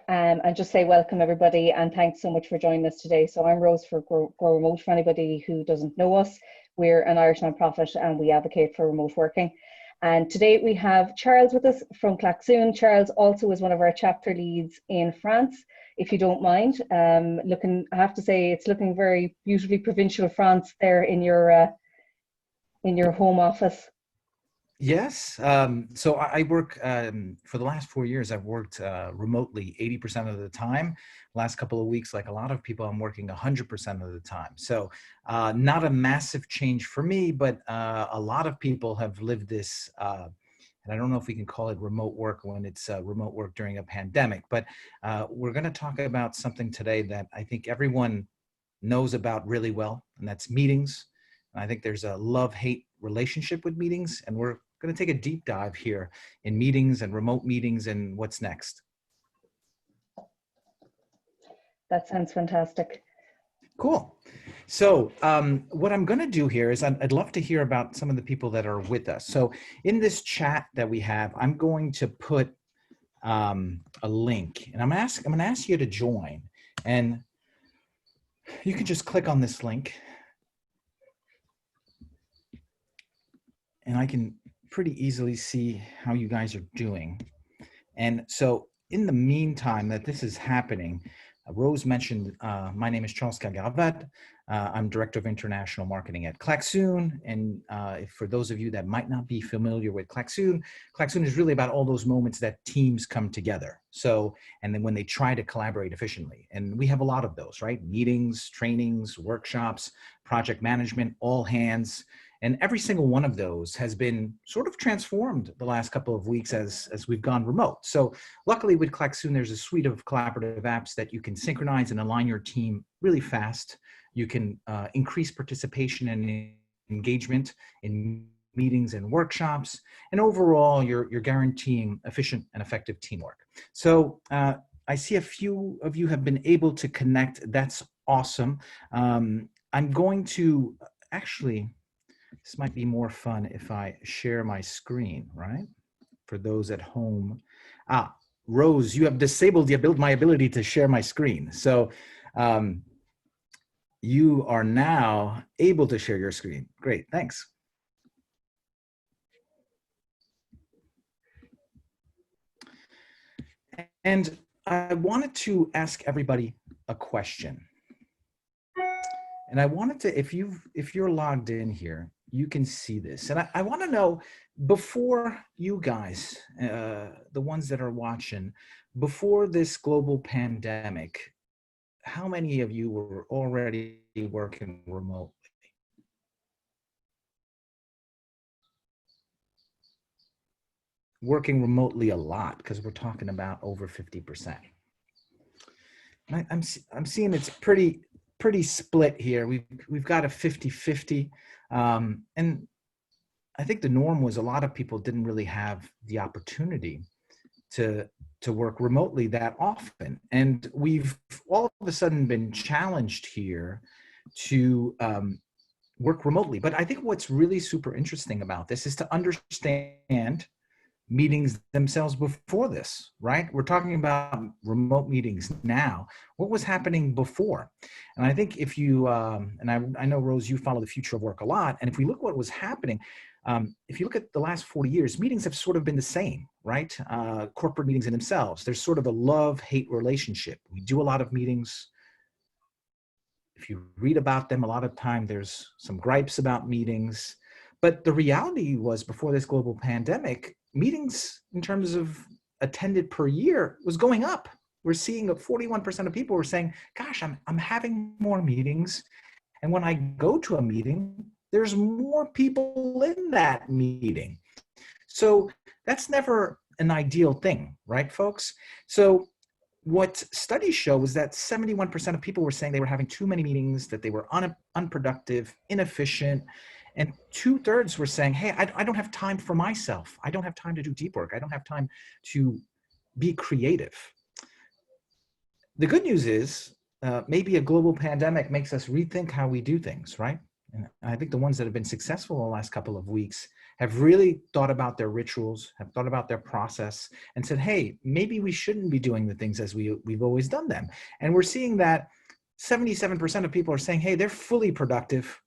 and just say welcome everybody and thanks so much for joining us today. So I'm Rose for Grow Remote. For anybody who doesn't know us, we're an Irish nonprofit and we advocate for remote working. And today we have Charles with us from Klaxoon. Charles also is one of our chapter leads in France, if you don't mind. I have to say, it's looking very beautifully provincial France there in your home office. Yes. So I work, for the last 4 years, I've worked remotely 80% of the time. Last couple of weeks, like a lot of people, I'm working 100% of the time. So not a massive change for me, but a lot of people have lived this, and I don't know if we can call it remote work when it's remote work during a pandemic, but we're going to talk about something today that I think everyone knows about really well, and that's meetings. And I think there's a love-hate relationship with meetings, and we're going to take a deep dive here in meetings and remote meetings and what's next. That sounds fantastic. Cool. So what I'm going to do here is I'd love to hear about some of the people that are with us. So in this chat that we have, I'm going to put a link, and I'm going to ask you to join, and you can just click on this link, and I can pretty easily see how you guys are doing. And so in the meantime that this is happening, Rose mentioned, my name is Charles Kergaravat. I'm Director of International Marketing at Klaxoon. And for those of you that might not be familiar with Klaxoon, Klaxoon is really about all those moments that teams come together. So, and then when they try to collaborate efficiently. And we have a lot of those, right? Meetings, trainings, workshops, project management, all hands. And every single one of those has been sort of transformed the last couple of weeks as we've gone remote. So luckily with Klaxoon, there's a suite of collaborative apps that you can synchronize and align your team really fast. You can increase participation and engagement in meetings and workshops. And overall, you're guaranteeing efficient and effective teamwork. So I see a few of you have been able to connect. That's awesome. I'm going to actually, this might be more fun if I share my screen, right? For those at home. Rose, you have disabled my ability to share my screen. So you are now able to share your screen. Great, thanks. And I wanted to ask everybody a question. And I wanted to, if you're logged in here, you can see this. And I want to know, before you guys, the ones that are watching, before this global pandemic, how many of you were already working remotely? Working remotely a lot, because we're talking about over 50%. I'm seeing it's pretty split here. We've got a 50-50. And I think the norm was a lot of people didn't really have the opportunity to work remotely that often. And we've all of a sudden been challenged here to work remotely. But I think what's really super interesting about this is to understand meetings themselves before this, right? We're talking about remote meetings now. What was happening before? And I think if you, and I know, Rose, you follow the future of work a lot. And if we look what was happening, if you look at the last 40 years, meetings have sort of been the same, right? Corporate meetings in themselves, there's sort of a love-hate relationship. We do a lot of meetings. If you read about them, a lot of time there's some gripes about meetings. But the reality was, before this global pandemic, meetings in terms of attended per year was going up. We're seeing 41% of people were saying, gosh, I'm having more meetings. And when I go to a meeting, there's more people in that meeting. So that's never an ideal thing, right, folks? So what studies show is that 71% of people were saying they were having too many meetings, that they were unproductive, inefficient. And 2/3 were saying, hey, I don't have time for myself. I don't have time to do deep work. I don't have time to be creative. The good news is maybe a global pandemic makes us rethink how we do things, right? And I think the ones that have been successful in the last couple of weeks have really thought about their rituals, have thought about their process, and said, hey, maybe we shouldn't be doing the things as we've always done them. And we're seeing that 77% of people are saying, hey, they're fully productive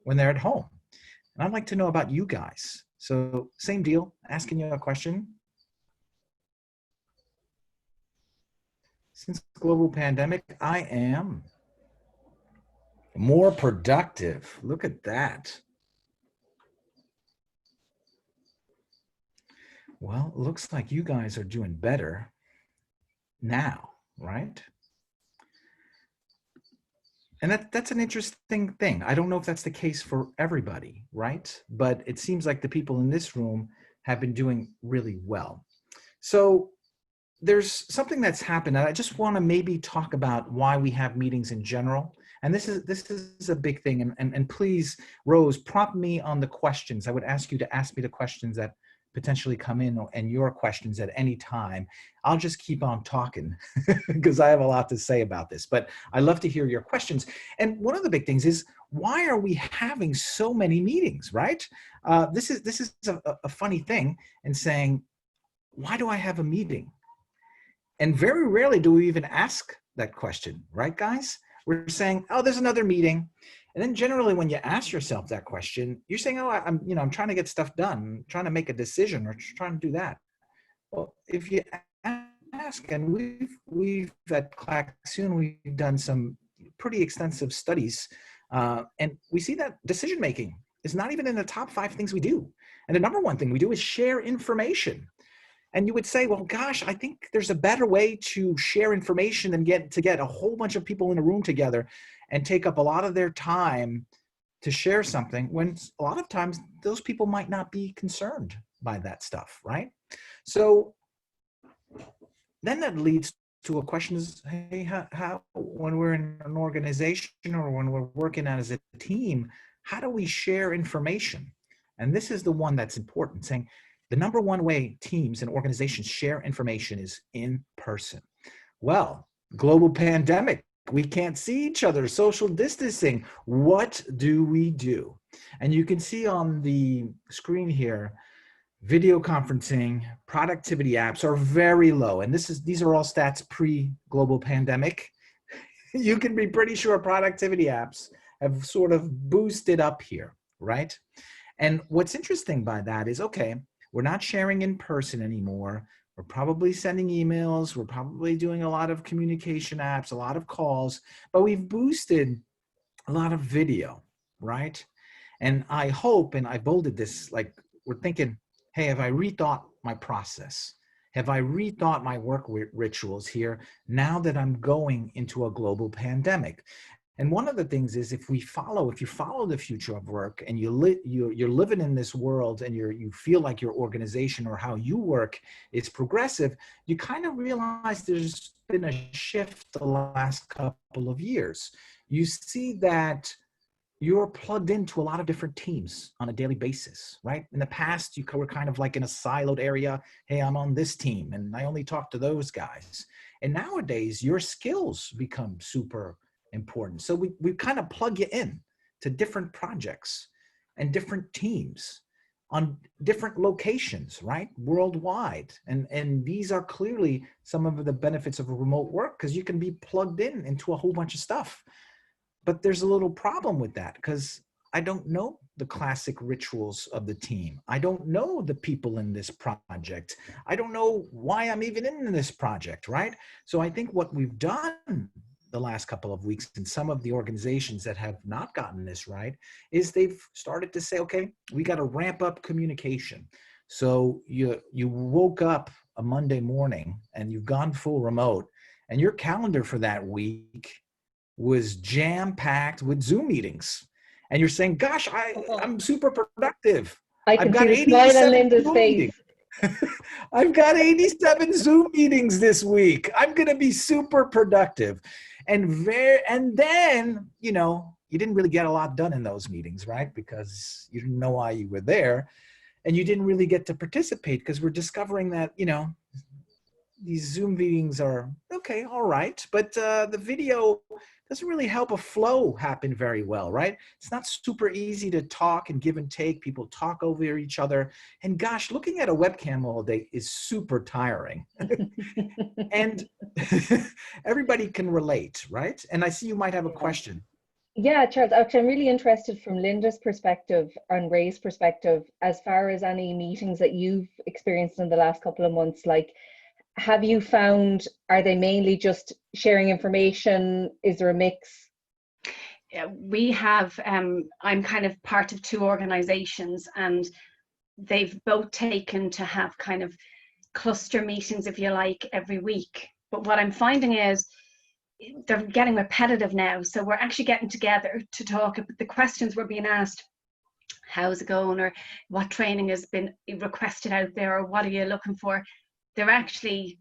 when they're at home. And I'd like to know about you guys. So same deal, asking you a question. Since global pandemic, I am more productive. Look at that. Well, it looks like you guys are doing better now, right? And that's an interesting thing. I don't know if that's the case for everybody, right? But it seems like the people in this room have been doing really well. So there's something that's happened, and I just want to maybe talk about why we have meetings in general. And this is a big thing. And please, Rose, prompt me on the questions. I would ask you to ask me the questions that potentially come in, and your questions at any time. I'll just keep on talking because I have a lot to say about this, but I love to hear your questions. And one of the big things is, why are we having so many meetings, right? This is a funny thing, and saying, why do I have a meeting? And very rarely do we even ask that question, right, guys? We're saying, oh, there's another meeting. And then generally when you ask yourself that question, you're saying, oh, I'm trying to get stuff done, I'm trying to make a decision, or trying to do that. Well, if you ask, and we've at Klaxoon, we've done some pretty extensive studies, and we see that decision making is not even in the top 5 things we do. And the number one thing we do is share information. And you would say, well, gosh, I think there's a better way to share information than get a whole bunch of people in a room together and take up a lot of their time to share something, when a lot of times those people might not be concerned by that stuff, right? So then that leads to a question is, hey, how when we're in an organization or when we're working as a team, how do we share information? And this is the one that's important, saying, the number one way teams and organizations share information is in person. Well, global pandemic, we can't see each other, social distancing. What do we do? And you can see on the screen here, video conferencing, productivity apps are very low. And these are all stats pre-global pandemic. You can be pretty sure productivity apps have sort of boosted up here, right? And what's interesting by that is, okay, we're not sharing in person anymore. We're probably sending emails. We're probably doing a lot of communication apps, a lot of calls, but we've boosted a lot of video, right? And I hope, and I bolded this, like we're thinking, hey, have I rethought my process? Have I rethought my work rituals here now that I'm going into a global pandemic? And one of the things is, if you follow the future of work, and you're living in this world, and you feel like your organization or how you work is progressive, you kind of realize there's been a shift the last couple of years. You see that you're plugged into a lot of different teams on a daily basis, right? In the past, you were kind of like in a siloed area. Hey, I'm on this team and I only talk to those guys. And nowadays, your skills become super important. So we kind of plug you in to different projects and different teams on different locations, right? Worldwide. And these are clearly some of the benefits of remote work, because you can be plugged in into a whole bunch of stuff. But there's a little problem with that, because I don't know the classic rituals of the team. I don't know the people in this project. I don't know why I'm even in this project, right? So I think what we've done the last couple of weeks in some of the organizations that have not gotten this right is they've started to say, okay, we got to ramp up communication. So you woke up a Monday morning and you've gone full remote, and your calendar for that week was jam-packed with Zoom meetings. And you're saying, gosh, I'm super productive. I can see the smile on Linda's face. I've got 87 Zoom meetings this week. I'm going to be super productive. And then, you didn't really get a lot done in those meetings, right? Because you didn't know why you were there. And you didn't really get to participate, because we're discovering that, these Zoom meetings are okay, all right. But the video doesn't really help a flow happen very well, right? It's not super easy to talk and give and take. People talk over each other. And gosh, looking at a webcam all day is super tiring. And everybody can relate, right? And I see you might have a question. Yeah, Charles, actually, I'm really interested from Linda's perspective and Ray's perspective, as far as any meetings that you've experienced in the last couple of months. Like, have you found, are they mainly just sharing information? Is there a mix? We have, I'm kind of part of two organizations, and they've both taken to have kind of cluster meetings, if you like, every week. But what I'm finding is they're getting repetitive now. So we're actually getting together to talk about the questions we're being asked. How's it going? Or what training has been requested out there? Or what are you looking for? They're actually,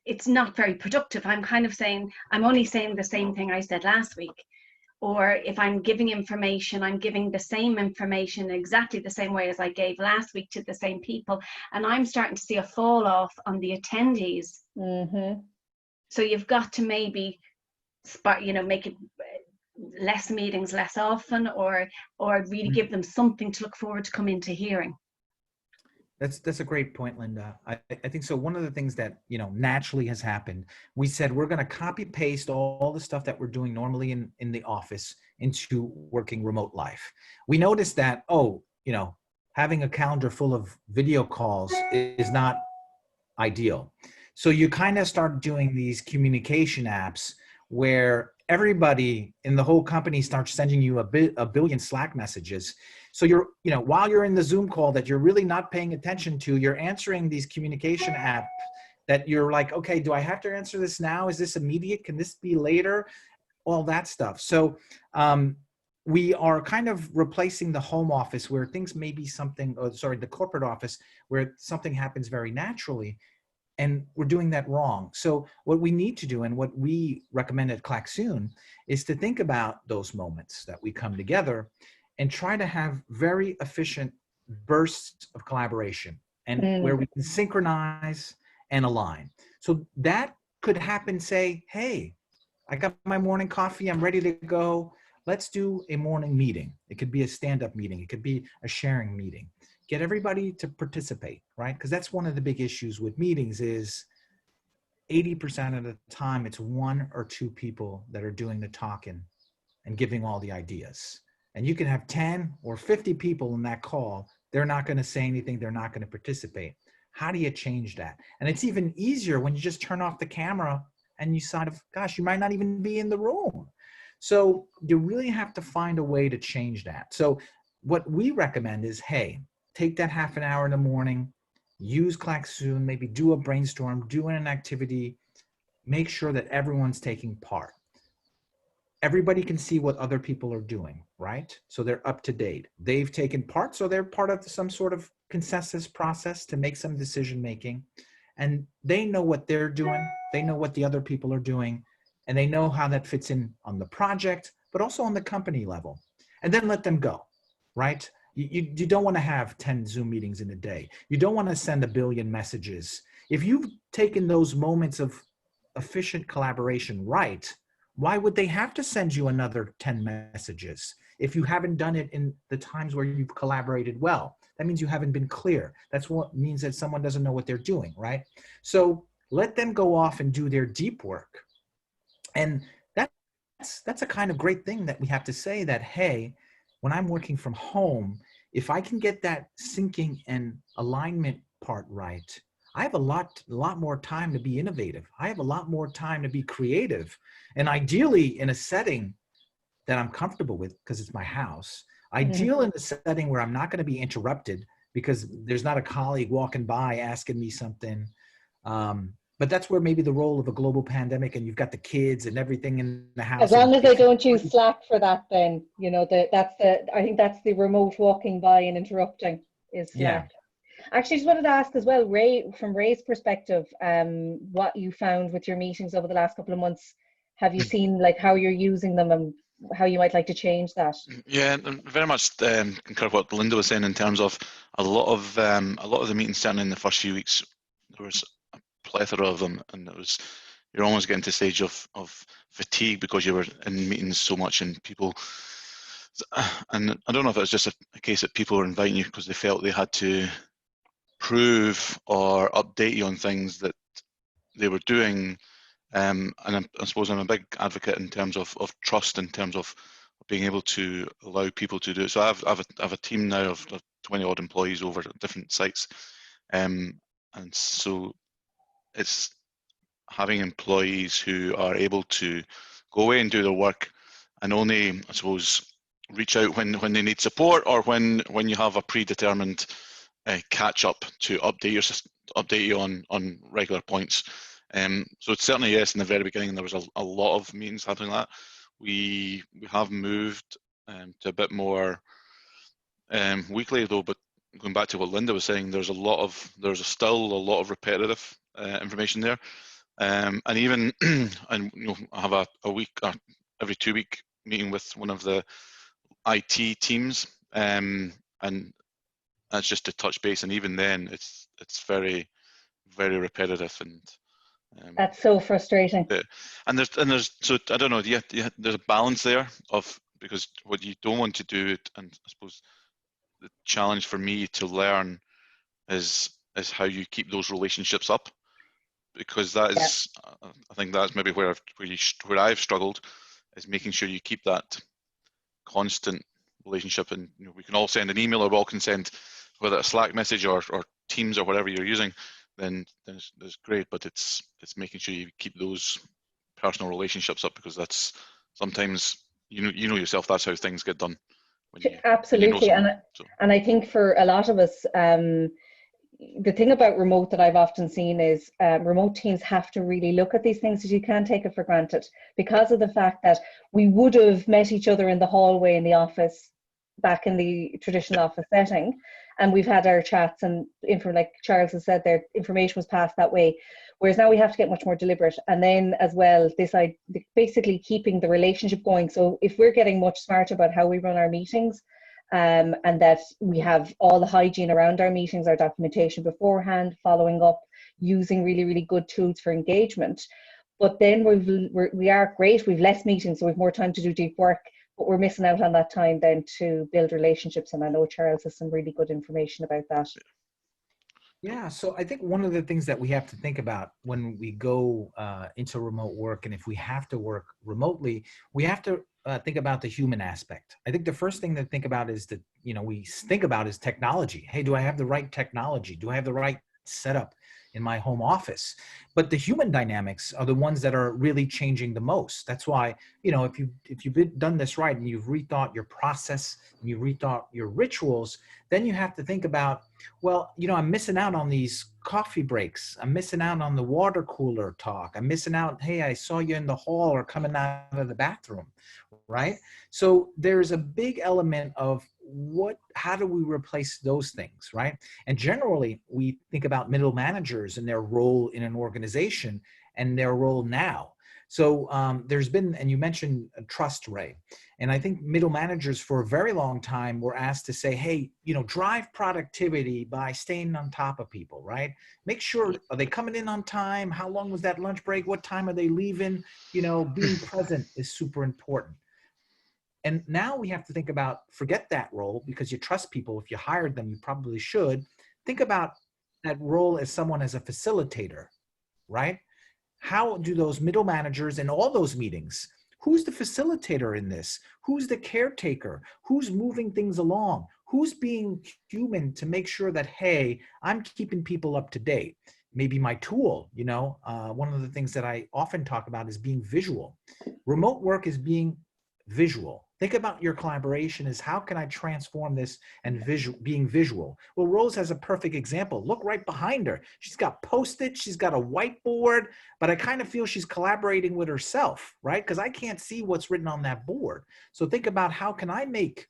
it's not very productive. I'm kind of saying, I'm only saying the same thing I said last week. Or if I'm giving information, I'm giving the same information exactly the same way as I gave last week to the same people. And I'm starting to see a fall off on the attendees. Mm-hmm. So you've got to maybe make it less meetings less often, or really give them something to look forward to come into hearing. That's a great point, Linda. I think so. One of the things that, naturally has happened, we said we're going to copy paste all the stuff that we're doing normally in the office into working remote life. We noticed that, having a calendar full of video calls is not ideal. So you kind of start doing these communication apps where everybody in the whole company starts sending you a billion Slack messages. So you're, while you're in the Zoom call that you're really not paying attention to, you're answering these communication apps that you're like, okay, do I have to answer this now? Is this immediate? Can this be later? All that stuff. So we are kind of replacing the home office where things may be the corporate office where something happens very naturally. And we're doing that wrong. So what we need to do, and what we recommend at Klaxoon, is to think about those moments that we come together and try to have very efficient bursts of collaboration, and where we can synchronize and align. So that could happen, say, hey, I got my morning coffee, I'm ready to go. Let's do a morning meeting. It could be a stand-up meeting. It could be a sharing meeting. Get everybody to participate, right? Because that's one of the big issues with meetings is 80% of the time it's one or two people that are doing the talking and giving all the ideas. And you can have 10 or 50 people in that call. They're not going to say anything. They're not going to participate. How do you change that? And it's even easier when you just turn off the camera and you sort of, gosh, you might not even be in the room. So you really have to find a way to change that. So what we recommend is, hey, take that half an hour in the morning, use Klaxoon, maybe do a brainstorm, do an activity, make sure that everyone's taking part. Everybody can see what other people are doing, right? So they're up to date. They've taken part, so they're part of some sort of consensus process to make some decision making. And they know what they're doing, they know what the other people are doing, and they know how that fits in on the project, but also on the company level. And then let them go, right? You don't want to have 10 Zoom meetings in a day. You don't want to send a billion messages. If you've taken those moments of efficient collaboration right, why would they have to send you another 10 messages if you haven't done it in the times where you've collaborated well? That means you haven't been clear. That's what means that someone doesn't know what they're doing, right? So let them go off and do their deep work. And that's a kind of great thing that we have to say that, hey, when I'm working from home, if I can get that syncing and alignment part right, I have a lot more time to be innovative. I have a lot more time to be creative. And ideally in a setting that I'm comfortable with, because it's my house, ideal in a setting where I'm not going to be interrupted because there's not a colleague walking by asking me something. But that's where maybe the role of a global pandemic, and you've got the kids and everything in the house. As long as they don't use Slack for that, then, I think that's the remote walking by and interrupting is Slack. Yeah. Actually, just wanted to ask as well, Ray, from Ray's perspective, what you found with your meetings over the last couple of months. Have you seen how you're using them and how you might like to change that? Yeah, and very much concur what Linda was saying in terms of a lot of the meetings, certainly in the first few weeks, there was a plethora of them, and it was you're almost getting to the stage of fatigue because you were in meetings so much and people, and I don't know if it's just a case that people were inviting you because they felt they had to prove or update you on things that they were doing. And I suppose I'm a big advocate in terms of trust, in terms of being able to allow people to do it. So I have a team now of 20 odd employees over at different sites. And so it's having employees who are able to go away and do their work and only, I suppose, reach out when they need support, or when you have a predetermined catch up to update you on regular points. So it's certainly, yes, in the very beginning there was a lot of meetings happening like that. We have moved to a bit more weekly though, but going back to what Linda was saying, there's still a lot of repetitive information there. And even and I have a week or every 2 week meeting with one of the IT teams, and that's just to touch base, and even then it's very, very repetitive, and That's so frustrating. yeah. And there's so I don't know, there's a balance there of, because what you don't want to do, and I suppose the challenge for me to learn is how you keep those relationships up, because that is, I think that's maybe where I've struggled, is making sure you keep that constant relationship. And we can all send an email, or we all can send, whether a Slack message or Teams or whatever you're using, then that's great. But it's making sure you keep those personal relationships up, because that's sometimes, you know yourself, that's how things get done. Absolutely. And I think for a lot of us, the thing about remote that I've often seen is remote teams have to really look at these things, because you can't take it for granted, because of the fact that we would have met each other in the hallway in the office back in the traditional office setting, and we've had our chats, and like Charles has said there, information was passed that way. Whereas now we have to get much more deliberate, and then as well, basically keeping the relationship going. So if we're getting much smarter about how we run our meetings, and that we have all the hygiene around our meetings, our documentation beforehand, following up, using really, really good tools for engagement. But then we are great, we've less meetings, so we've more time to do deep work, but we're missing out on that time then to build relationships. And I know Charles has some really good information about that. Yeah, so I think one of the things that we have to think about when we go into remote work, and if we have to work remotely, we have to think about the human aspect. I think the first thing to think about is that, we think about is technology. Hey, do I have the right technology? Do I have the right setup in my home office? But the human dynamics are the ones that are really changing the most. That's why, if you've done this right and you've rethought your process and you've rethought your rituals, then you have to think about, well, I'm missing out on these coffee breaks. I'm missing out on the water cooler talk. I'm missing out, hey, I saw you in the hall or coming out of the bathroom, right? So there's a big element of how do we replace those things, right? And generally, we think about middle managers and their role in an organization and their role now. So there's been, and you mentioned trust, Ray, and I think middle managers for a very long time were asked to say, hey, drive productivity by staying on top of people, right? Make sure, are they coming in on time? How long was that lunch break? What time are they leaving? Being present is super important. And now we have to think about, forget that role, because you trust people. If you hired them, you probably should. Think about that role as someone as a facilitator, right? How do those middle managers in all those meetings, who's the facilitator in this? Who's the caretaker? Who's moving things along? Who's being human to make sure that, hey, I'm keeping people up to date? Maybe my tool, one of the things that I often talk about is being visual. Remote work is being visual. Think about your collaboration as, how can I transform this and being visual? Well, Rose has a perfect example. Look right behind her. She's got Post-it, she's got a whiteboard, but I kind of feel she's collaborating with herself, right? Because I can't see what's written on that board. So think about, how can I make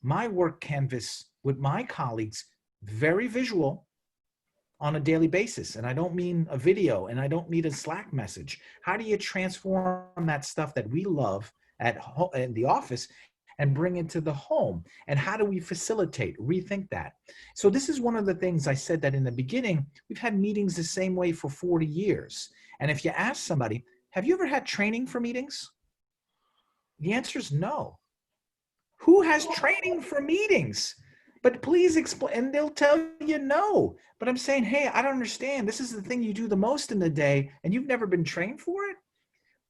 my work canvas with my colleagues very visual on a daily basis? And I don't mean a video, and I don't mean a Slack message. How do you transform that stuff that we love in the office and bring it to the home? And how do we facilitate, rethink that? So this is one of the things I said that in the beginning, we've had meetings the same way for 40 years. And if you ask somebody, have you ever had training for meetings? The answer is no. Who has training for meetings? But please explain, and they'll tell you no. But I'm saying, hey, I don't understand. This is the thing you do the most in the day, and you've never been trained for it?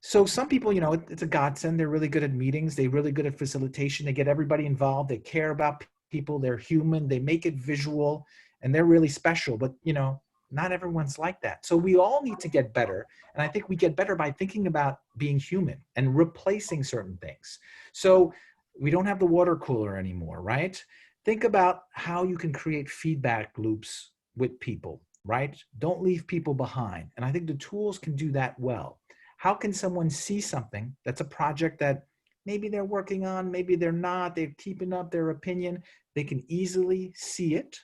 So some people, you know, it's a godsend. They're really good at meetings. They're really good at facilitation. They get everybody involved. They care about people. They're human. They make it visual, and they're really special. But, you know, not everyone's like that. So we all need to get better. And I think we get better by thinking about being human and replacing certain things. So we don't have the water cooler anymore, right? Think about how you can create feedback loops with people, right? Don't leave people behind. And I think the tools can do that well. How can someone see something that's a project that maybe they're working on, maybe they're not, they're keeping up their opinion. They can easily see it,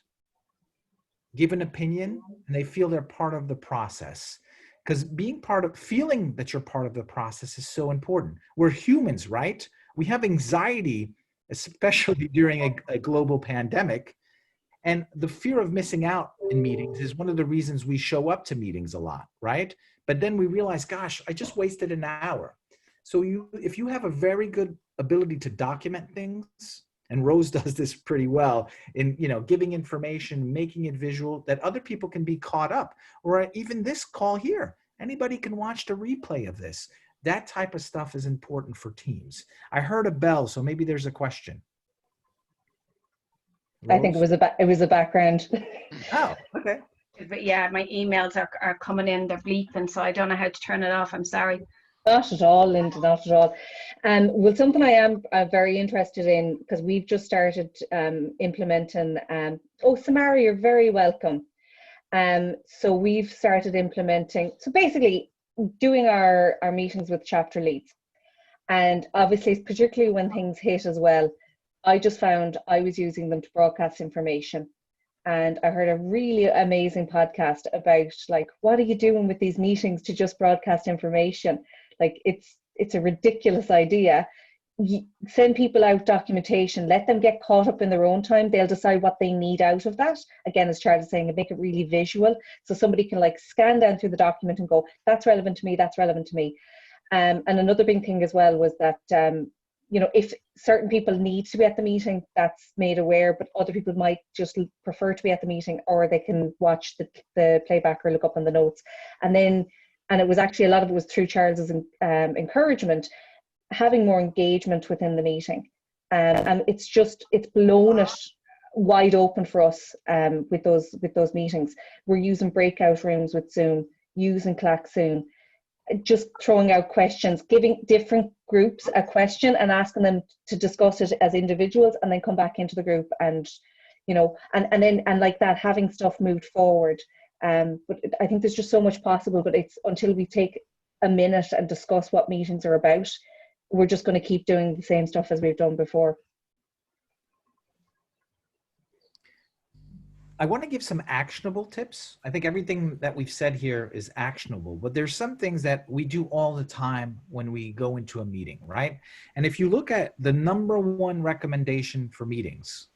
give an opinion, and they feel they're part of the process. Because feeling that you're part of the process is so important. We're humans, right? We have anxiety, especially during a global pandemic. And the fear of missing out in meetings is one of the reasons we show up to meetings a lot, right? But then we realize, gosh, I just wasted an hour. So if you have a very good ability to document things, and Rose does this pretty well in, you know, giving information, making it visual, that other people can be caught up, or even this call here, anybody can watch the replay of this. That type of stuff is important for teams. I heard a bell, so maybe there's a question. Rose? I think it was a background. Oh, okay. But yeah, my emails are coming in, they're bleeping, so I don't know how to turn it off. I'm sorry. Not at all, Linda, not at all. Well, something I am very interested in, because we've just started implementing, oh, Samara, you're very welcome. So we've started implementing, so basically doing our meetings with chapter leads. And obviously, particularly when things hit as well, I just found I was using them to broadcast information. And I heard a really amazing podcast about, like, what are you doing with these meetings to just broadcast information? Like, it's a ridiculous idea. You send people out documentation, let them get caught up in their own time. They'll decide what they need out of that. Again, as Charles is saying, and make it really visual. So somebody can like scan down through the document and go, that's relevant to me, that's relevant to me. And another big thing as well was that, you know, if certain people need to be at the meeting, that's made aware, but other people might just prefer to be at the meeting, or they can watch the playback or look up on the notes. And it was actually, a lot of it was through Charles's encouragement, having more engagement within the meeting. And it's blown it wide open for us with those meetings. We're using breakout rooms with Zoom, using Klaxoon, just throwing out questions, giving different groups a question and asking them to discuss it as individuals, and then come back into the group, and, you know, and like that, having stuff moved forward. But I think there's just so much possible, but it's until we take a minute and discuss what meetings are about, we're just going to keep doing the same stuff as we've done before. I want to give some actionable tips. I think everything that we've said here is actionable, but there's some things that we do all the time when we go into a meeting, right? And if you look at the #1 recommendation for meetings,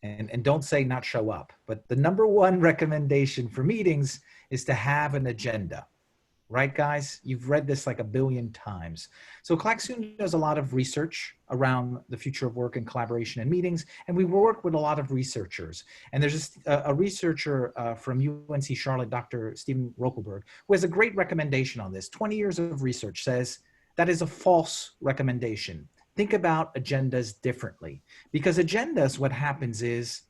and don't say not show up, but the #1 recommendation for meetings is to have an agenda. Right, guys? You've read this like a billion times. So Klaxoon does a lot of research around the future of work and collaboration and meetings, and we work with a lot of researchers. And there's a researcher from UNC Charlotte, Dr. Stephen Rokelberg, who has a great recommendation on this. 20 years of research says that is a false recommendation. Think about agendas differently, because agendas, what happens is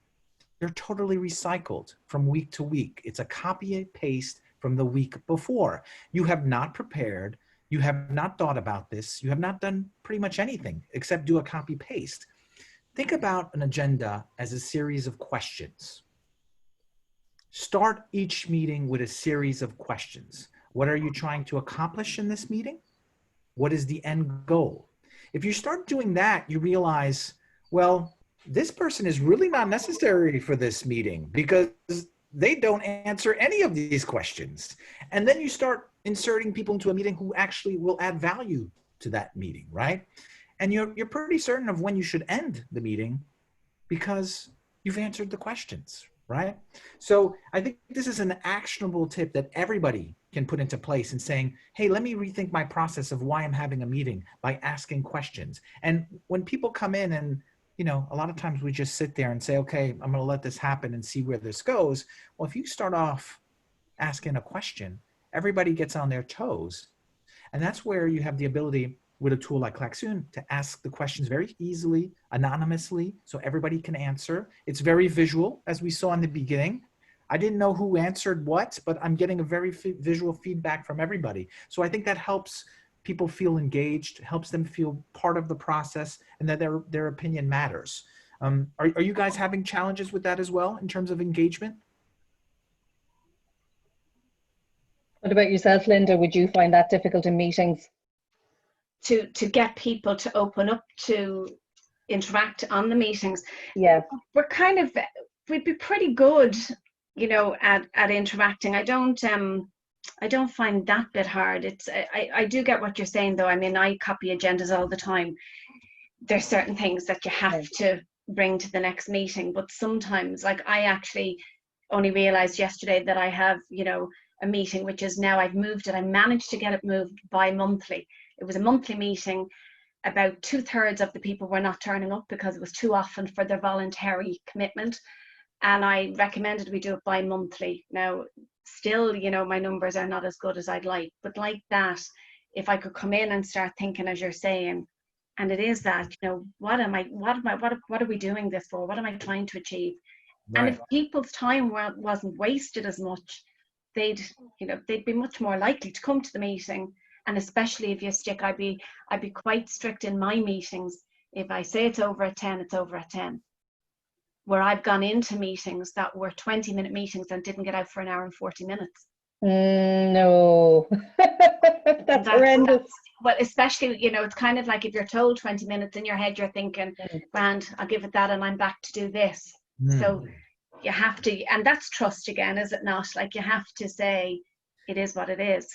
they're totally recycled from week to week. It's a copy and paste from the week before. You have not prepared, you have not thought about this, you have not done pretty much anything except do a copy paste. Think about an agenda as a series of questions. Start each meeting with a series of questions. What are you trying to accomplish in this meeting? What is the end goal? If you start doing that, you realize, well, this person is really not necessary for this meeting because they don't answer any of these questions. And then you start inserting people into a meeting who actually will add value to that meeting, right? And you're pretty certain of when you should end the meeting because you've answered the questions, right? So I think this is an actionable tip that everybody can put into place and saying, hey, let me rethink my process of why I'm having a meeting by asking questions. And when people come in and, you know, a lot of times we just sit there and say, okay, I'm going to let this happen and see where this goes. Well, if you start off asking a question, everybody gets on their toes. And that's where you have the ability with a tool like Klaxoon to ask the questions very easily, anonymously, so everybody can answer. It's very visual, as we saw in the beginning. I didn't know who answered what, but I'm getting a very visual feedback from everybody. So I think that helps people feel engaged, helps them feel part of the process, and that their opinion matters. Are you guys having challenges with that as well in terms of engagement? What about yourself, Linda? Would you find that difficult in meetings? To get people to open up to interact on the meetings. Yeah. We'd be pretty good, you know, at interacting. I don't find that bit hard. I do get what you're saying though. I mean, I copy agendas all the time. There's certain things that you have to bring to the next meeting, but sometimes, like, I actually only realized yesterday that I have, you know, a meeting which is now, I've moved it. I managed to get it moved bi-monthly. It was a monthly meeting. About 2/3 of the people were not turning up because it was too often for their voluntary commitment. And I recommended we do it bi-monthly. Now, still, you know, my numbers are not as good as I'd like, but like that, if I could come in and start thinking, as you're saying, and it is that, you know, what are we doing this for? What am I trying to achieve? Right. And if people's time wasn't wasted as much, they'd be much more likely to come to the meeting. And especially if you stick, I'd be quite strict in my meetings. If I say it's over at 10, it's over at 10. Where I've gone into meetings that were 20-minute meetings and didn't get out for an hour and 40 minutes. No, that's horrendous. Well, especially, you know, it's kind of like if you're told 20 minutes in your head, you're thinking, grand, I'll give it that and I'm back to do this. So you have to, and that's trust again, is it not? Like, you have to say, it is what it is.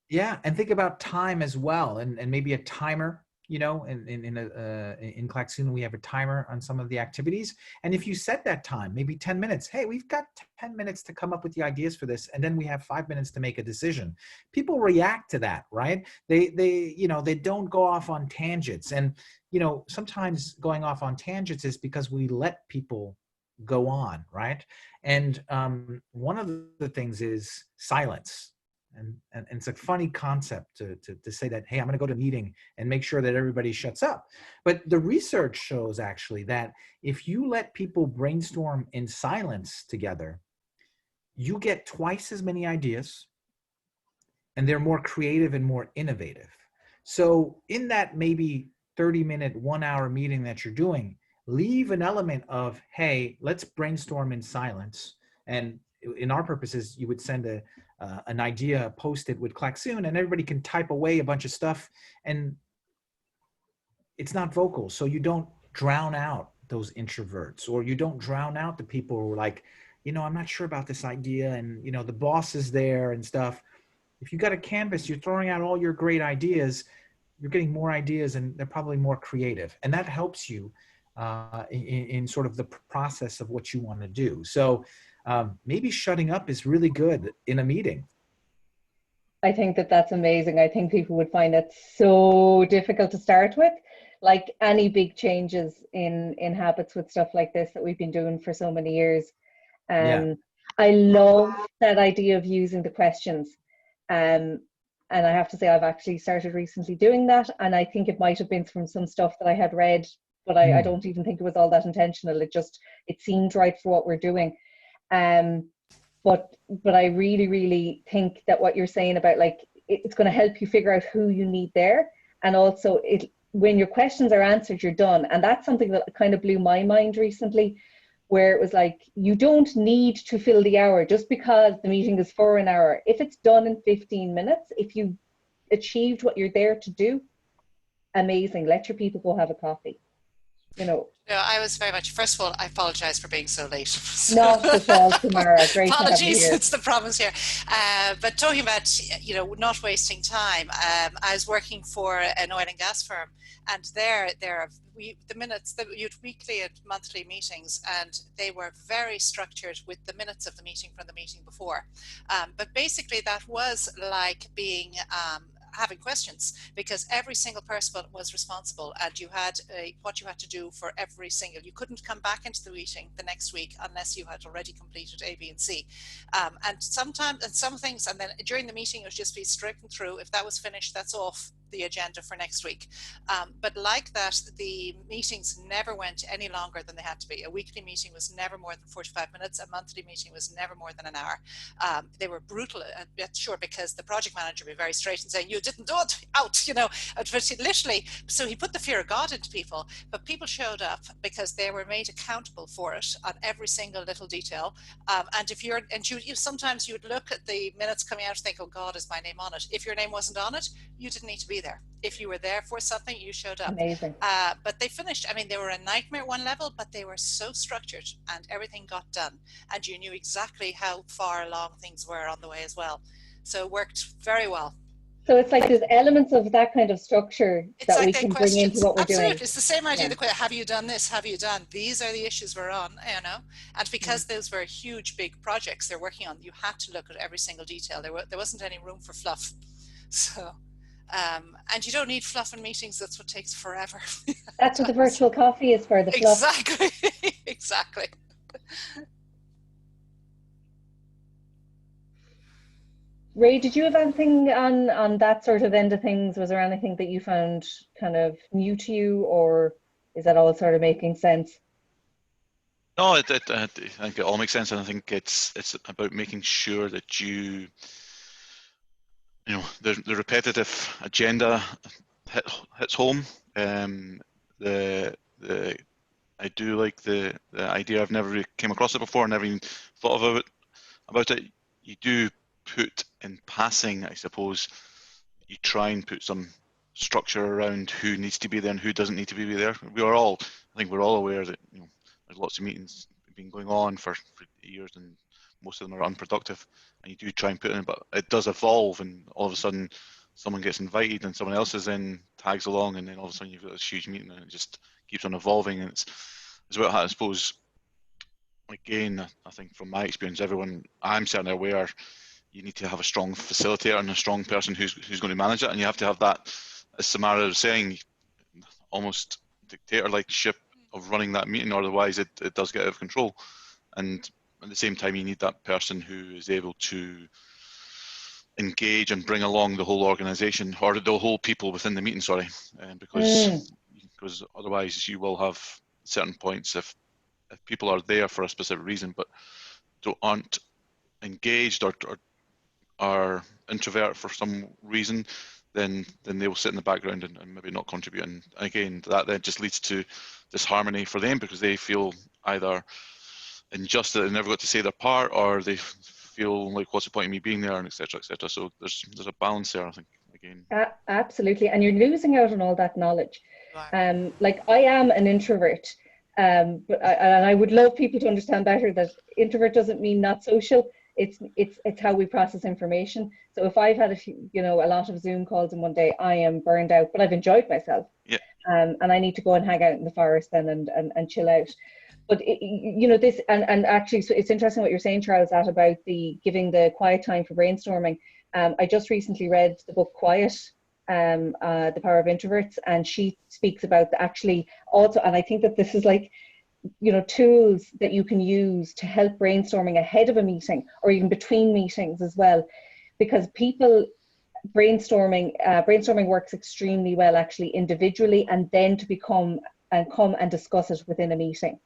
Yeah, and think about time as well, and maybe a timer. You know, in Klaxoon, we have a timer on some of the activities. And if you set that time, maybe 10 minutes, hey, we've got 10 minutes to come up with the ideas for this. And then we have 5 minutes to make a decision. People react to that, right? They you know, they don't go off on tangents. And, you know, sometimes going off on tangents is because we let people go on, right? And one of the things is silence. And it's a funny concept to say that, hey, I'm going to go to a meeting and make sure that everybody shuts up. But the research shows actually that if you let people brainstorm in silence together, you get twice as many ideas and they're more creative and more innovative. So in that maybe 30-minute, 1-hour meeting that you're doing, leave an element of, hey, let's brainstorm in silence. And in our purposes, you would send an idea, post it with Klaxoon, and everybody can type away a bunch of stuff, and it's not vocal. So you don't drown out those introverts, or you don't drown out the people who are like, you know, I'm not sure about this idea, and, you know, the boss is there and stuff. If you got a canvas, you're throwing out all your great ideas, you're getting more ideas, and they're probably more creative. And that helps you in sort of the process of what you want to do. So maybe shutting up is really good in a meeting. I think that's amazing. I think people would find it so difficult to start with. Like any big changes in habits with stuff like this that we've been doing for so many years. I love that idea of using the questions. And I have to say, I've actually started recently doing that. And I think it might have been from some stuff that I had read, but I don't even think it was all that intentional. It seemed right for what we're doing. But I really, really think that what you're saying about, like, it's going to help you figure out who you need there. And also, when your questions are answered, you're done. And that's something that kind of blew my mind recently, where it was like, you don't need to fill the hour just because the meeting is for an hour. If it's done in 15 minutes, if you achieved what you're there to do, amazing. Let your people go have a coffee. you know. No, I was very much, first of all, I apologize for being so late. Not at all, Tamara. Great to have you Apologies, here. it's the problems here. But talking about, not wasting time, I was working for an oil and gas firm, and the minutes, you'd weekly and monthly meetings, and they were very structured with the minutes of the meeting from the meeting before. But basically that was like being, having questions, because every single person was responsible, and you had what you had to do for every single, you couldn't come back into the meeting the next week unless you had already completed A, B and C, and sometimes, and some things, and then during the meeting it would just be stricken through. If that was finished, that's off the agenda for next week. But like that, the meetings never went any longer than they had to be. A weekly meeting was never more than 45 minutes. A monthly meeting was never more than an hour. They were brutal, sure, because the project manager would be very straight and saying, you didn't do it, out, but literally, so he put the fear of God into people, but people showed up because they were made accountable for it on every single little detail. And if you're, and you sometimes you would look at the minutes coming out and think, oh God, is my name on it? If your name wasn't on it, you didn't need to be there. If you were there for something, you showed up. Amazing. But they finished. I mean, they were a nightmare at one level, but they were so structured and everything got done. And you knew exactly how far along things were on the way as well. So it worked very well. So it's like there's elements of that kind of structure that we can bring into what we're doing. It's the same idea. Yeah. Have you done this? Have you done? These are the issues we're on, And because those were huge, big projects they're working on, you had to look at every single detail. There wasn't any room for fluff. So, and you don't need fluff in meetings. That's what takes forever. That's what the virtual coffee is for, the fluff. Exactly. Exactly. Ray, did you have anything on that sort of end of things? Was there anything that you found kind of new to you, or is that all sort of making sense? No, I think it all makes sense, and I think it's about making sure that the repetitive agenda hits home. I do like the idea. I've never really came across it before, never even thought about it. You do put in passing, I suppose, you try and put some structure around who needs to be there and who doesn't need to be there. I think we're all aware that there's lots of meetings been going on for years, and most of them are unproductive. And you do try and put in, but it does evolve, and all of a sudden someone gets invited and someone else is then tags along, and then all of a sudden you've got this huge meeting, and it just keeps on evolving. And it's about how, I suppose, again, I think from my experience, I'm certainly aware, you need to have a strong facilitator and a strong person who's going to manage it, and you have to have that, as Samara was saying, almost dictator-like ship of running that meeting, otherwise it does get out of control. And at the same time, you need that person who is able to engage and bring along the whole organization, or the whole people within the meeting, because otherwise you will have certain points, if people are there for a specific reason but aren't engaged or are introvert for some reason, then they will sit in the background and maybe not contribute. And again, that then just leads to disharmony for them, because they feel either unjust that they never got to say their part, or they feel like, what's the point of me being there, and etc., etc. So there's a balance there, I think, again. Absolutely, and you're losing out on all that knowledge. Like, I am an introvert, but I would love people to understand better that introvert doesn't mean not social. It's how we process information. So if I've had a lot of Zoom calls in one day, I am burned out, but I've enjoyed myself. Yeah. And I need to go and hang out in the forest then and chill out. But this, and actually, so it's interesting what you're saying, Charles, that about giving the quiet time for brainstorming. I just recently read the book Quiet, The Power of Introverts, and she speaks about actually also, and I think that this is like, tools that you can use to help brainstorming ahead of a meeting, or even between meetings as well, because brainstorming works extremely well actually individually, and then to come and discuss it within a meeting,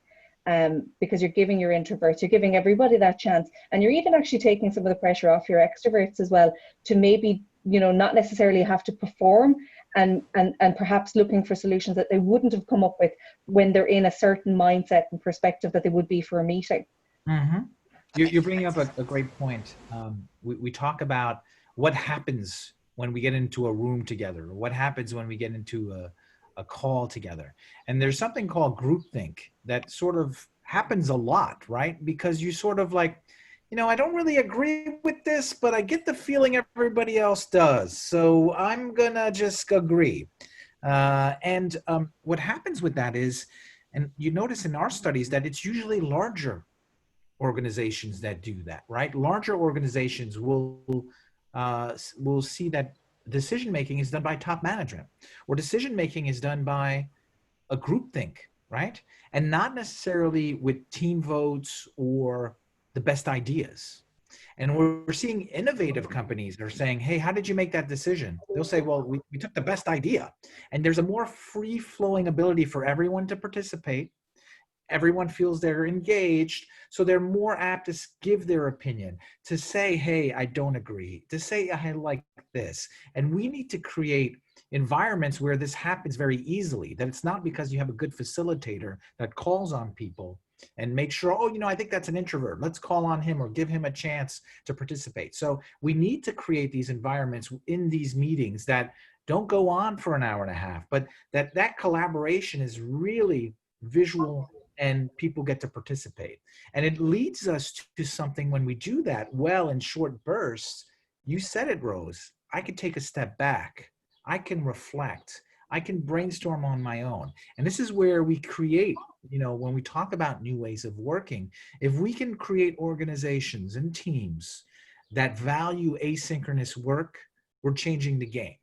because you're giving your introverts, you're giving everybody that chance, and you're even actually taking some of the pressure off your extroverts as well, to maybe not necessarily have to perform, and perhaps looking for solutions that they wouldn't have come up with when they're in a certain mindset and perspective that they would be for a meeting. Mm-hmm. You're bringing up a great point. We talk about what happens when we get into a room together, or what happens when we get into a call together. And there's something called groupthink that sort of happens a lot, right? Because you sort of like, I don't really agree with this, but I get the feeling everybody else does. So I'm gonna just agree. What happens with that is, and you notice in our studies that it's usually larger organizations that do that, right? Larger organizations will see that decision making is done by top management, or decision making is done by a groupthink, right? And not necessarily with team votes or the best ideas. And we're seeing innovative companies that are saying, hey, how did you make that decision? They'll say, well, we took the best idea. And there's a more free-flowing ability for everyone to participate. Everyone feels they're engaged, so they're more apt to give their opinion, to say, hey, I don't agree, to say, I like this. And we need to create environments where this happens very easily, that it's not because you have a good facilitator that calls on people and make sure, oh, I think that's an introvert, let's call on him or give him a chance to participate. So we need to create these environments in these meetings that don't go on for an hour and a half, but that collaboration is really visual and people get to participate. And it leads us to something when we do that well in short bursts. You said it, Rose. I can take a step back. I can reflect. I can brainstorm on my own. And this is where we create, when we talk about new ways of working, if we can create organizations and teams that value asynchronous work, we're changing the game.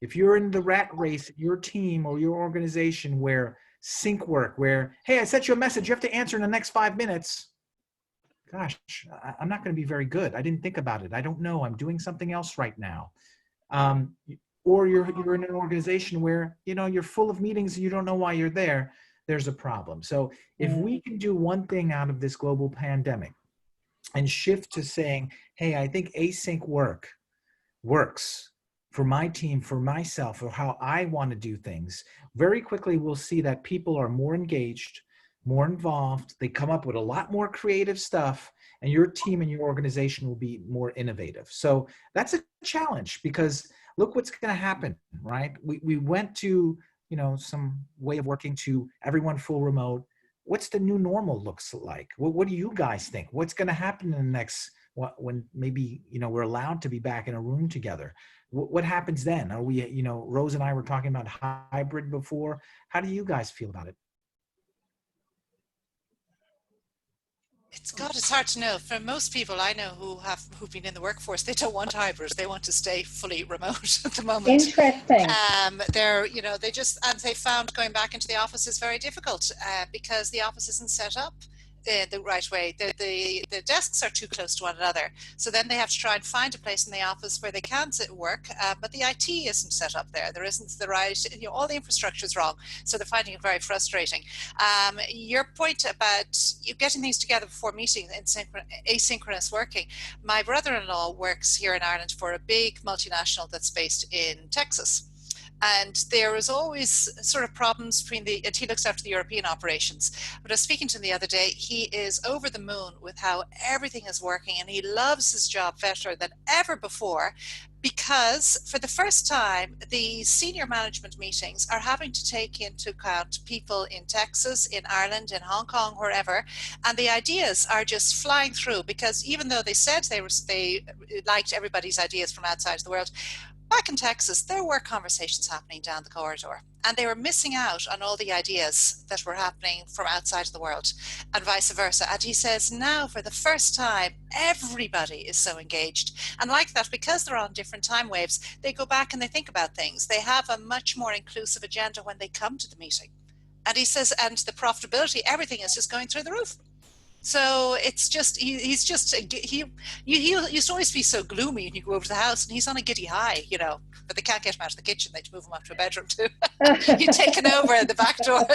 If you're in the rat race, your team or your organization where sync work, where, hey, I sent you a message, you have to answer in the next 5 minutes. Gosh, I'm not going to be very good. I didn't think about it. I don't know. I'm doing something else right now. Or you're in an organization where, you're full of meetings and you don't know why you're there. There's a problem. So if we can do one thing out of this global pandemic and shift to saying, hey, I think async work works for my team, for myself, or how I want to do things, very quickly we'll see that people are more engaged, more involved. They come up with a lot more creative stuff, and your team and your organization will be more innovative. So that's a challenge, because look what's going to happen, right? We went to, some way of working to everyone full remote. What's the new normal looks like? What do you guys think? What's going to happen in the next, when maybe, we're allowed to be back in a room together? What happens then? Are we, Rose and I were talking about hybrid before. How do you guys feel about it? It's hard to know. For most people I know who've been in the workforce, they don't want hybrids. They want to stay fully remote at the moment. Interesting. They found going back into the office is very difficult because the office isn't set up the right way. The desks are too close to one another. So then they have to try and find a place in the office where they can work, but the IT isn't set up there. There isn't the right, all the infrastructure is wrong. So they're finding it very frustrating. Your point about you getting things together before meetings in asynchronous working. My brother-in-law works here in Ireland for a big multinational that's based in Texas. And there is always sort of problems and he looks after the European operations. But I was speaking to him the other day, he is over the moon with how everything is working, and he loves his job better than ever before, because for the first time, the senior management meetings are having to take into account people in Texas, in Ireland, in Hong Kong, wherever, and the ideas are just flying through, because even though they said they liked everybody's ideas from outside the world, back in Texas, there were conversations happening down the corridor, and they were missing out on all the ideas that were happening from outside of the world, and vice versa. And he says now, for the first time, everybody is so engaged. And like that, because they're on different time waves, they go back and they think about things. They have a much more inclusive agenda when they come to the meeting. And he says, and the profitability, everything is just going through the roof. So it's just, he used to always be so gloomy when you go over to the house, and he's on a giddy high, but they can't get him out of the kitchen. They move him up to a bedroom too. He'd taken over the back door.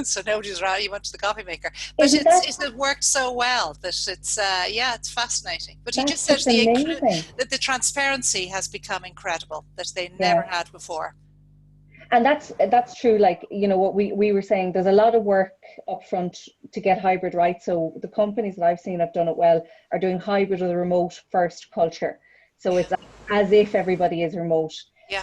So nobody's around. He went to the coffee maker. But it worked so well that it's fascinating. But he just says that the transparency has become incredible, that they never had before. And that's true. Like, what we were saying, there's a lot of work up front to get hybrid right. So the companies that I've seen have done it well are doing hybrid or the remote first culture. So it's as if everybody is remote.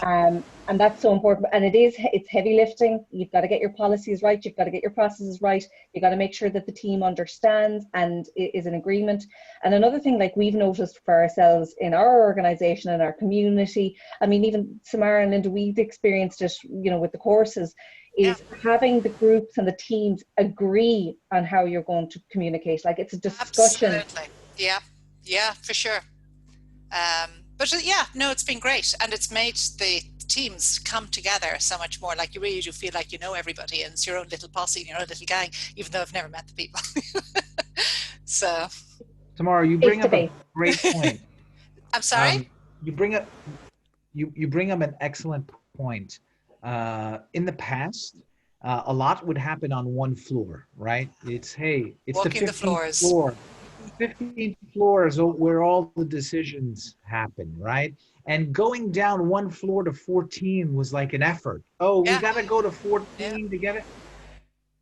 And that's so important. And it's heavy lifting. You've got to get your policies right. You've got to get your processes right. You've got to make sure that the team understands and is in agreement. And another thing, like we've noticed for ourselves in our organization and our community, I mean, even Samara and Linda, we've experienced it, with the courses, is having the groups and the teams agree on how you're going to communicate. Like it's a discussion. Absolutely. Yeah, for sure. But it's been great, and it's made the teams come together so much more. Like you really do feel like you know everybody, and it's your own little posse, your own little gang, even though I've never met the people. So, Tamara, you bring up a great point. I'm sorry. You bring up an excellent point. In the past, a lot would happen on one floor, right? It's walking the 15th floor. 15th floor is where all the decisions happen, right? And going down one floor to 14 was like an effort. We got to go to 14 to get it.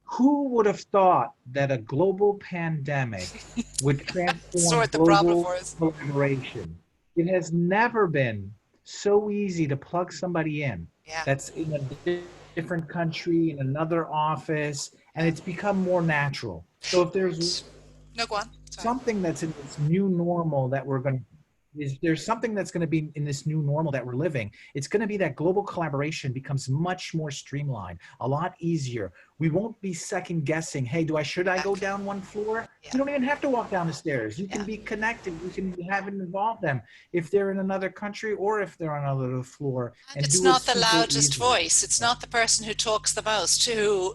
Who would have thought that a global pandemic would transform global collaboration? It has never been so easy to plug somebody in that's in a different country, in another office, and it's become more natural. So if there's something that's in this new normal that there's something that's going to be in this new normal that we're living, it's going to be that global collaboration becomes much more streamlined, a lot easier. We won't be second guessing, hey, should I go down one floor? You don't even have to walk down the stairs. You can be connected. You can have it involve them if they're in another country or if they're on another floor. And it's not the loudest voice. It's not the person who talks the most who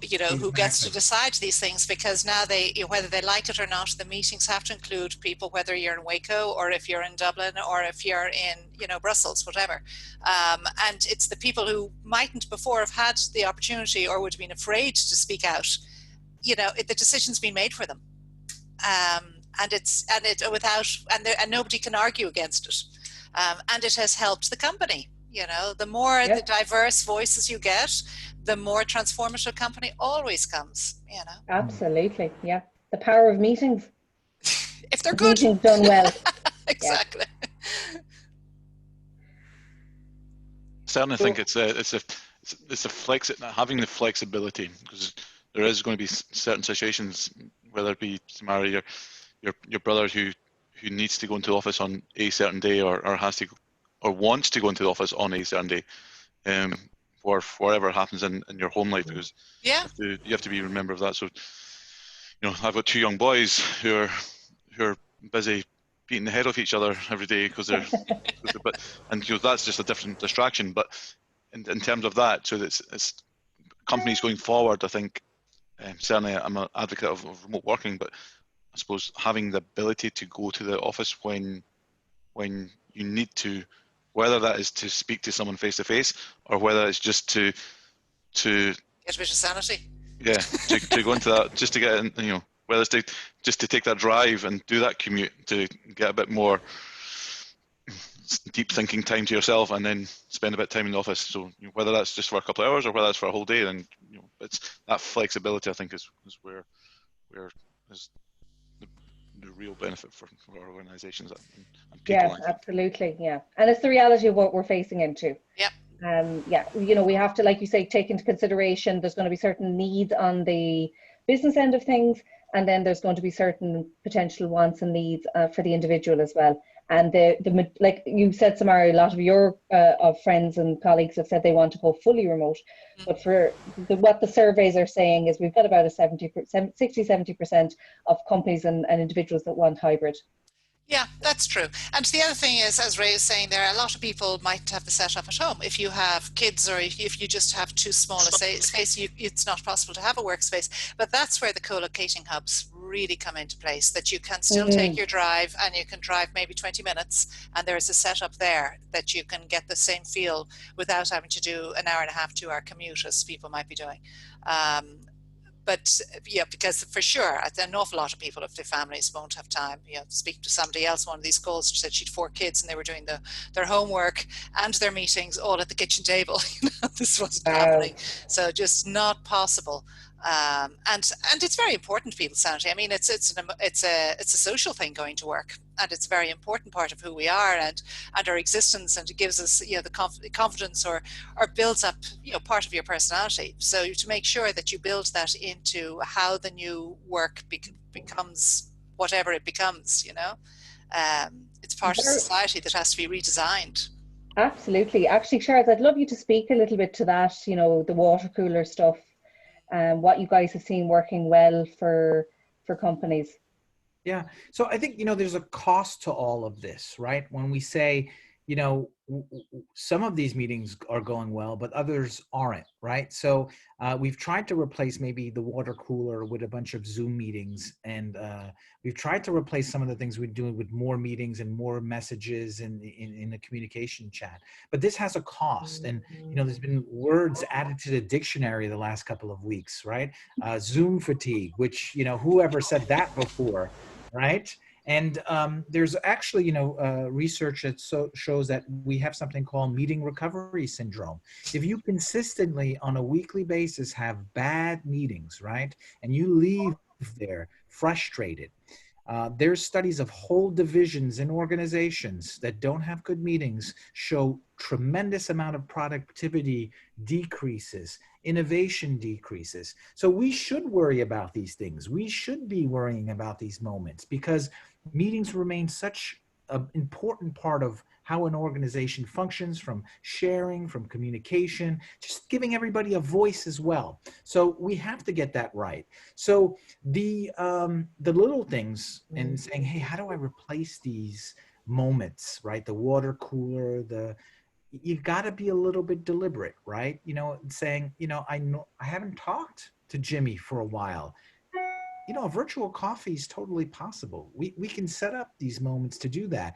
gets to decide these things, because now whether they like it or not, the meetings have to include people, whether you're in Waco or if you're in Dublin or if you're in, Brussels, whatever. And it's the people who mightn't before have had the opportunity or would have been afraid to speak out. The decision's been made for them. And nobody can argue against it. And it has helped the company. The more the diverse voices you get, the more transformative a company always comes. Absolutely, yeah. The power of meetings. If they're good. Meetings done well. Exactly. Certainly think it's having the flexibility, because there is going to be certain situations, whether it be Samara, your brother who needs to go into the office on a certain day or has to or wants to go into the office on a certain day, or whatever happens in your home life, because you have to be a member of that. So I've got two young boys who are busy beating the head off each other every day because they're and that's just a different distraction. But in terms of that, so it's companies going forward, I think certainly I'm an advocate of remote working, but I suppose having the ability to go to the office when you need to, whether that is to speak to someone face to face or whether it's just to get a bit of sanity. Yeah, to go into that, just to get in, whether it's just to take that drive and do that commute to get a bit more deep thinking time to yourself and then spend a bit of time in the office. So whether that's just for a couple of hours or whether that's for a whole day, then it's that flexibility, I think, is where is the real benefit for our organizations and people. Yeah, absolutely. Yeah, and it's the reality of what we're facing into. Yeah. We have to, like you say, take into consideration there's going to be certain needs on the business end of things, and then there's going to be certain potential wants and needs for the individual as well. And the like you said, Samara, a lot of your of friends and colleagues have said they want to go fully remote. But for what the surveys are saying is we've got about a 60-70% of companies and individuals that want hybrid. Yeah, that's true. And the other thing is, as Ray is saying there, a lot of people might have the setup at home. If you have kids or if you just have too small a space, it's not possible to have a workspace. But that's where the co-locating hubs really come into place, that you can still take your drive and you can drive maybe 20 minutes and there's a setup there that you can get the same feel without having to do an hour and a half, 2 hour commute as people might be doing. But yeah, because for sure, an awful lot of people, if their families won't have time, speak to somebody else, one of these calls, she said she'd 4 kids and they were doing their homework and their meetings all at the kitchen table. This wasn't happening. So just not possible. And it's very important for people's sanity. I mean, it's a social thing going to work. and it's a very important part of who we are and our existence, and it gives us, you know, the confidence or builds up, you know, part of your personality. So to make sure that you build that into how the new work becomes whatever it becomes, you know, it's part of society that has to be redesigned. Absolutely. Actually, Charles, I'd love you to speak a little bit to that, you know, the water cooler stuff, and what you guys have seen working well for companies. Yeah. So I think, you know, there's a cost to all of this, right? When we say, you know, some of these meetings are going well, but others aren't, right? So we've tried to replace maybe the water cooler with a bunch of Zoom meetings, and we've tried to replace some of the things we're doing with more meetings and more messages in the communication chat. But this has a cost, and you know, there's been words added to the dictionary the last couple of weeks, right? Zoom fatigue, which, you know, whoever said that before, right? And there's actually, you know, research that shows that we have something called meeting recovery syndrome. If you consistently on a weekly basis have bad meetings, right, and you leave there frustrated, there's studies of whole divisions in organizations that don't have good meetings show tremendous amount of productivity decreases, innovation decreases. So we should worry about these things. We should be worrying about these moments, because meetings remain such an important part of how an organization functions, from sharing, from communication, just giving everybody a voice as well. So we have to get that right. So the little things, and saying, hey, how do I replace these moments, right? The water cooler, you've got to be a little bit deliberate, right? You know, saying, you know I haven't talked to Jimmy for a while. You know, a virtual coffee is totally possible. We can set up these moments to do that.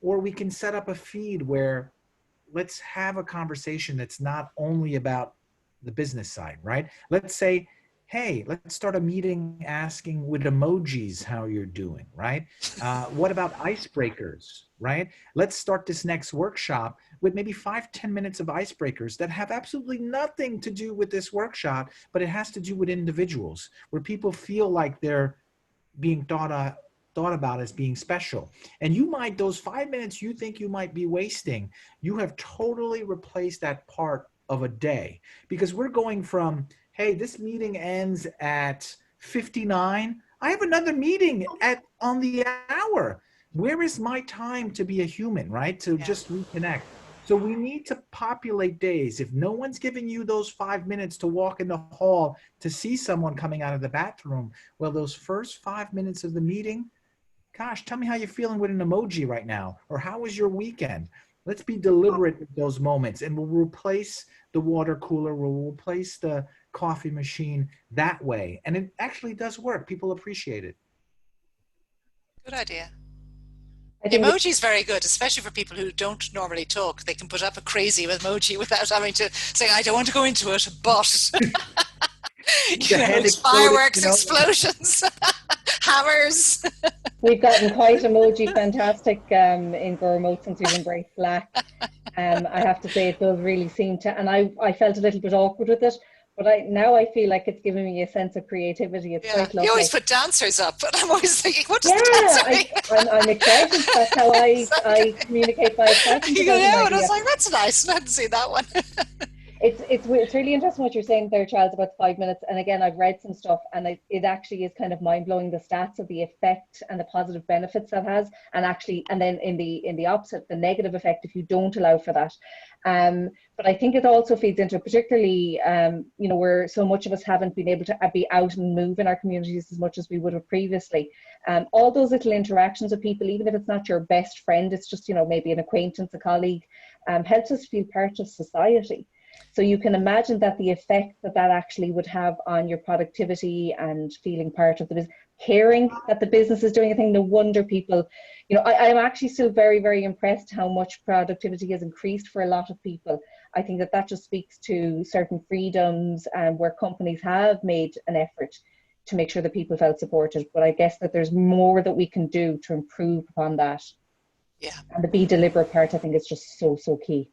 Or we can set up a feed where let's have a conversation that's not only about the business side, right? Let's say, hey, let's start a meeting asking with emojis how you're doing, right? What about icebreakers, right? Let's start this next workshop with maybe 5-10 minutes of icebreakers that have absolutely nothing to do with this workshop, but it has to do with individuals, where people feel like they're being thought about as being special. And you might, those 5 minutes you think you might be wasting, you have totally replaced that part of a day. Because we're going from, hey, this meeting ends at 59. I have another meeting on the hour. Where is my time to be a human, right? To just reconnect. So we need to populate days. If no one's giving you those 5 minutes to walk in the hall to see someone coming out of the bathroom, well, those first 5 minutes of the meeting, gosh, tell me how you're feeling with an emoji right now, or how was your weekend? Let's be deliberate with those moments, and we'll replace the water cooler, we'll replace the coffee machine that way. And it actually does work. People appreciate it. Good idea. The emoji is very good, especially for people who don't normally talk. They can put up a crazy emoji without having to say, I don't want to go into it, but you know, fireworks, explosions, hammers. We've gotten quite emoji fantastic in Grow Remote since we've embraced Slack. I have to say, it does really seem to, and I felt a little bit awkward with it, but now I feel like it's giving me a sense of creativity. It's quite lovely. You always put dancers up, but I'm always thinking, what does the dancer mean? I'm excited. That's how I communicate my excitement. You know, and I was like, that's nice. I hadn't seen that one. It's really interesting what you're saying there, Charles, about the 5 minutes. And again, I've read some stuff, and it actually is kind of mind-blowing, the stats of the effect and the positive benefits that has, and then in the opposite, the negative effect if you don't allow for that. But I think it also feeds into, particularly, you know, where so much of us haven't been able to be out and move in our communities as much as we would have previously. All those little interactions with people, even if it's not your best friend, it's just, you know, maybe an acquaintance, a colleague, helps us feel part of society. So you can imagine that the effect that actually would have on your productivity and feeling part of the business, caring that the business is doing a thing. No wonder people, you know, I'm actually still very, very impressed how much productivity has increased for a lot of people. I think that just speaks to certain freedoms and where companies have made an effort to make sure that people felt supported. But I guess that there's more that we can do to improve upon that. Yeah. And the be deliberate part, I think, is just so key.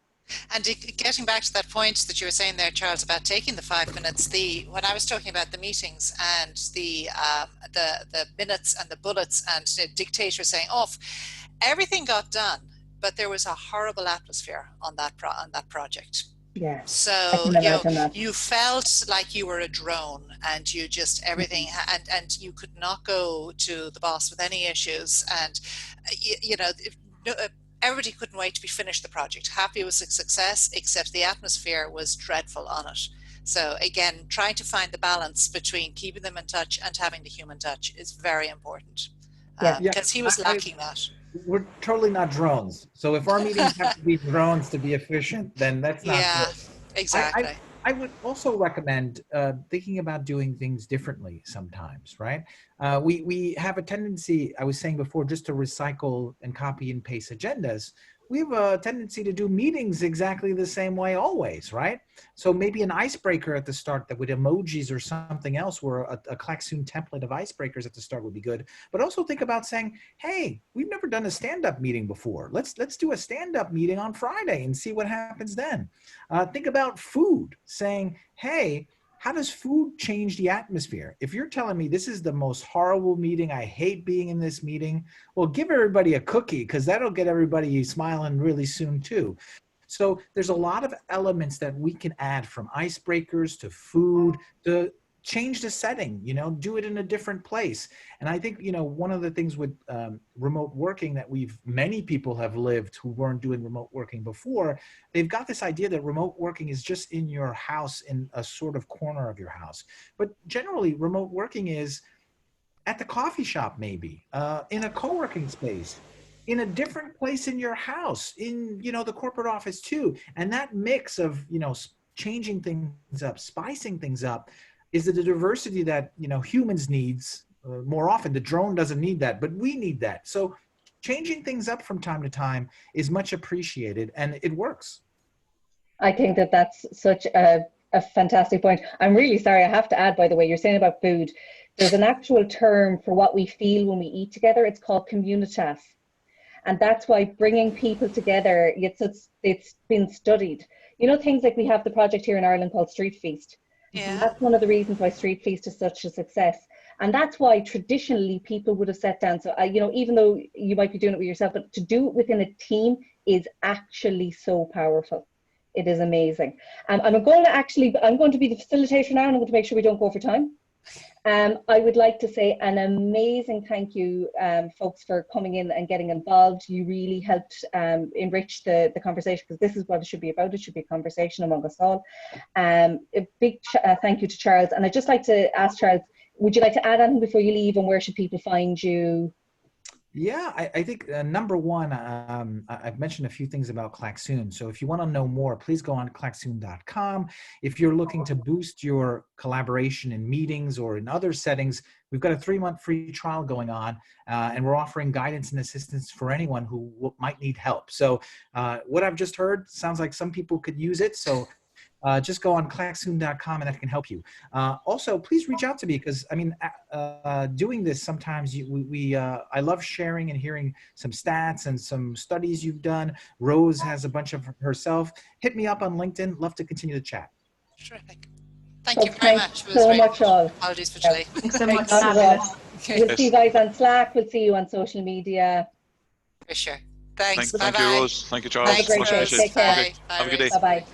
And getting back to that point that you were saying there, Charles, about taking the 5 minutes, when I was talking about the meetings and the minutes and the bullets and the dictator saying off, everything got done, but there was a horrible atmosphere on that project. Yeah. So I can imagine that. you felt like you were a drone, and you just everything, and you could not go to the boss with any issues, and everybody couldn't wait to be finished the project. Happy it was a success, except the atmosphere was dreadful on it. So again, trying to find the balance between keeping them in touch and having the human touch is very important. Because he was lacking that. We're totally not drones. So if our meetings have to be drones to be efficient, then that's not good. Exactly. I would also recommend thinking about doing things differently sometimes, right? We have a tendency, I was saying before, just to recycle and copy and paste agendas. We have a tendency to do meetings exactly the same way always, right? So maybe an icebreaker at the start that with emojis or something else, where a Klaxoon template of icebreakers at the start would be good. But also think about saying, hey, we've never done a stand-up meeting before. Let's do a stand-up meeting on Friday and see what happens then. Think about food, saying, hey, how does food change the atmosphere? If you're telling me this is the most horrible meeting, I hate being in this meeting, well, give everybody a cookie, because that'll get everybody smiling really soon too. So there's a lot of elements that we can add, from icebreakers to food to change the setting, do it in a different place. And I think, one of the things with remote working that many people have lived who weren't doing remote working before, they've got this idea that remote working is just in your house, in a sort of corner of your house. But generally, remote working is at the coffee shop, maybe, in a co-working space, in a different place in your house, in, the corporate office too. And that mix of, changing things up, spicing things up, is the diversity that, humans needs more often. The drone doesn't need that, but we need that. So changing things up from time to time is much appreciated, and it works. I think that that's such a fantastic point. I'm really sorry, I have to add, by the way, you're saying about food. There's an actual term for what we feel when we eat together. It's called communitas. And that's why bringing people together, it's been studied. Things like we have the project here in Ireland called Street Feast. Yeah. That's one of the reasons why Street Feast is such a success. And that's why traditionally people would have sat down. So, even though you might be doing it with yourself, but to do it within a team is actually so powerful. It is amazing. I'm going to be the facilitator now, and I'm going to make sure we don't go over time. I would like to say an amazing thank you, folks, for coming in and getting involved. You really helped enrich the conversation, because this is what it should be about. It should be a conversation among us all. A big thank you to Charles. And I'd just like to ask Charles, would you like to add anything before you leave, and where should people find you? Yeah, I think number one, I've mentioned a few things about Klaxoon. So if you want to know more, please go on klaxoon.com. If you're looking to boost your collaboration in meetings or in other settings, we've got a 3-month free trial going on, and we're offering guidance and assistance for anyone who might need help. So what I've just heard sounds like some people could use it. So just go on klaxoon.com, and that can help you. Also, please reach out to me, because doing this sometimes I love sharing and hearing some stats and some studies you've done. Rose has a bunch of herself. Hit me up on LinkedIn. Love to continue the chat. Terrific. Thank you very much. Thanks so much, all. Apologies for today. Thanks so much. We'll see you guys on Slack. We'll see you on social media. For sure. Thanks. Thank you, Rose. Thank you, Charles. Have a great day. Take care. Okay. Have a good day. Bye-bye.